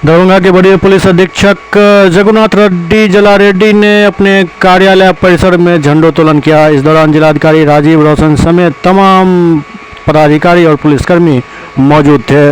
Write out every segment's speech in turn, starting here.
दरभंगा के बड़े पुलिस अधीक्षक जगन्नाथ रेड्डी जलारेड्डी ने अपने कार्यालय परिसर में झंडोत्तोलन किया। इस दौरान जिलाधिकारी राजीव रोशन समेत तमाम पदाधिकारी और पुलिसकर्मी मौजूद थे।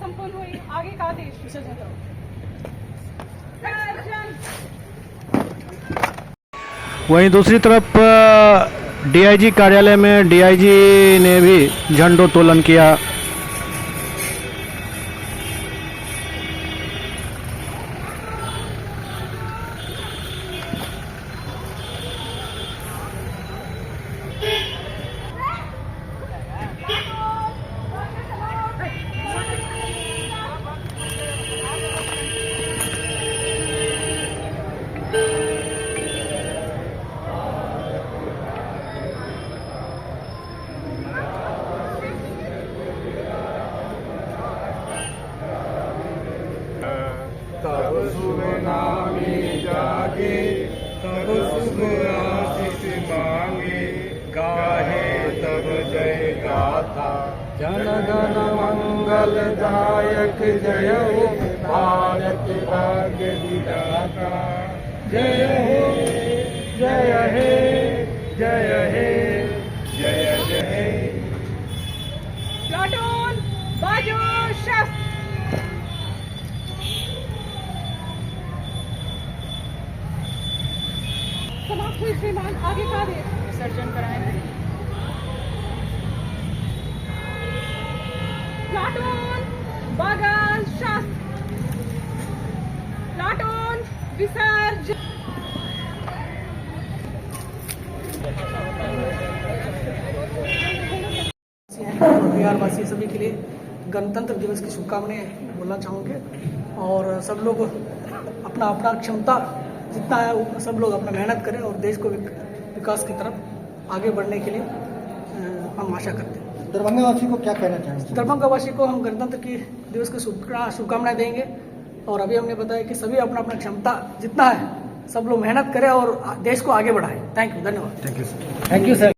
संपन्न हुई आगे का आदेश विसर्जन करो। वहीं दूसरी तरफ डीआईजी कार्यालय में डीआईजी ने भी झंडोत्तोलन किया। तब शुभ नामी जागे, तब शुभ आशीष मांगे, गाहे तब जय गाथा। जन गण मंगल दायक जय हो, भारत भाग्य विधाता। जय हे जय हे जय हे जय जय। प्लाटून बाजू शस्त्र। समाप्त हुई श्रीमान आगे का आदेश विसर्जन कराएंगे। प्लाटून बागल शस्त्र। प्लाटून विसर्जन। बिहार वासी सभी के लिए गणतंत्र दिवस की शुभकामनाएं बोलना चाहूँगे। और सब लोग अपना अपना क्षमता जितना है वो सब लोग अपना मेहनत करें और देश को विकास की तरफ आगे बढ़ने के लिए हम आशा करते हैं। दरभंगा वासी को क्या कहना चाहेंगे? दरभंगा वासी को हम गणतंत्र की दिवस की शुभकामनाएं देंगे। और अभी हमने बताया कि सभी अपना अपना क्षमता जितना है सब लोग मेहनत करें और देश को आगे बढ़ाएं। थैंक यू, धन्यवाद। Thank you sir.